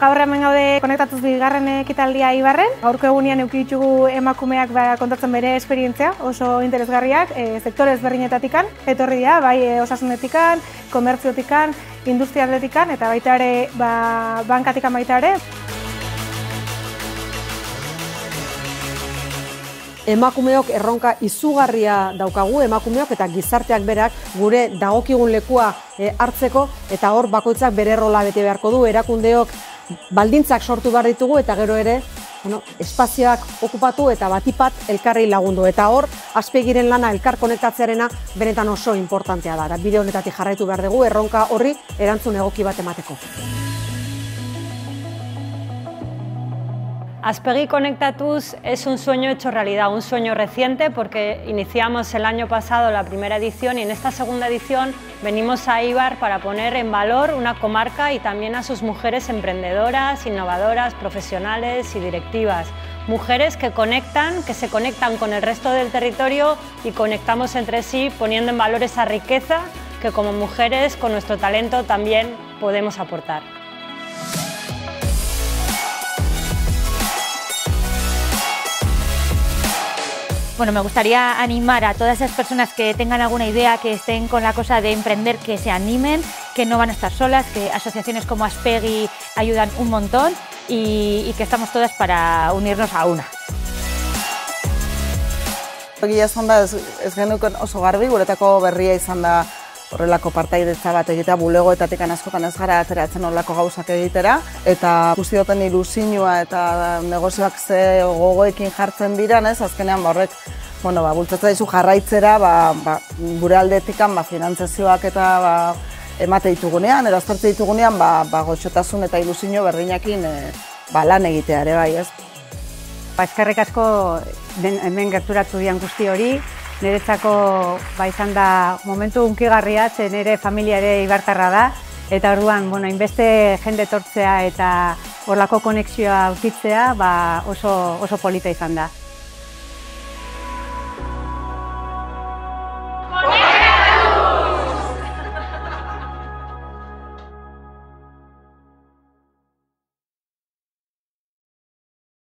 Gaur hemen gaude Konektatuz bigarren ekitaldia Eibarren. Gaurko egunean eduki ditugu emakumeak kontatzen bere esperientzia, oso interesgarriak, sektore ezberdinetatikan, etorri dira, bai osasunetikan, komertziotikan, industrialetikan eta baita ere bankatikan baita ere. Emakumeok erronka izugarria daukagu, emakumeok eta gizarteak berak gure dagokigun lekua hartzeko eta hor bakoitzak bere rola bete beharko du, erakundeok baldintzak sortu behar ditugu eta gero ere espazioak okupatu eta batipat elkarri lagundu. Eta hor, Azpegiren lana elkar konektatzearena benetan oso importantea da. Bide honetatik jarraitu behar dugu, erronka horri erantzun egoki bat emateko. Azpegi Konektatuz es un sueño hecho realidad, un sueño reciente porque iniciamos el año pasado la primera edición y en esta segunda edición venimos a Eibar para poner en valor una comarca y también a sus mujeres emprendedoras, innovadoras, profesionales y directivas. Mujeres que se conectan con el resto del territorio y conectamos entre sí poniendo en valor esa riqueza que como mujeres con nuestro talento también podemos aportar. Bueno, me gustaría animar a todas esas personas que tengan alguna idea, que estén con la cosa de emprender, que se animen, que no van a estar solas, que asociaciones como Azpegi ayudan un montón y que estamos todas para unirnos a una. Egia esan da ez genuken oso garbi, guretako berria izan da horrelako partaidetza bat egitea, bulegoetatik askotan ez gara ateratzen horrelako gauzak egitera, eta ikusi duten ilusioa eta negozioak ze gogoekin jartzen diran, azkenean horrek bultzatzen daizu jarraitzera gure aldetikan finantzazioak eta emate ditugunean, eraztertze ditugunean goxotasun eta ilusio berdinakin lan egitea ere bai, ez? Eskerrik asko hemen gerturatu dian guzti hori, niretzako izan da momentu hunkigarria, nire familia ere eibartarra da, eta orduan, hainbeste jende etortzea eta horlako konexioa aurkitzea oso polita izan da.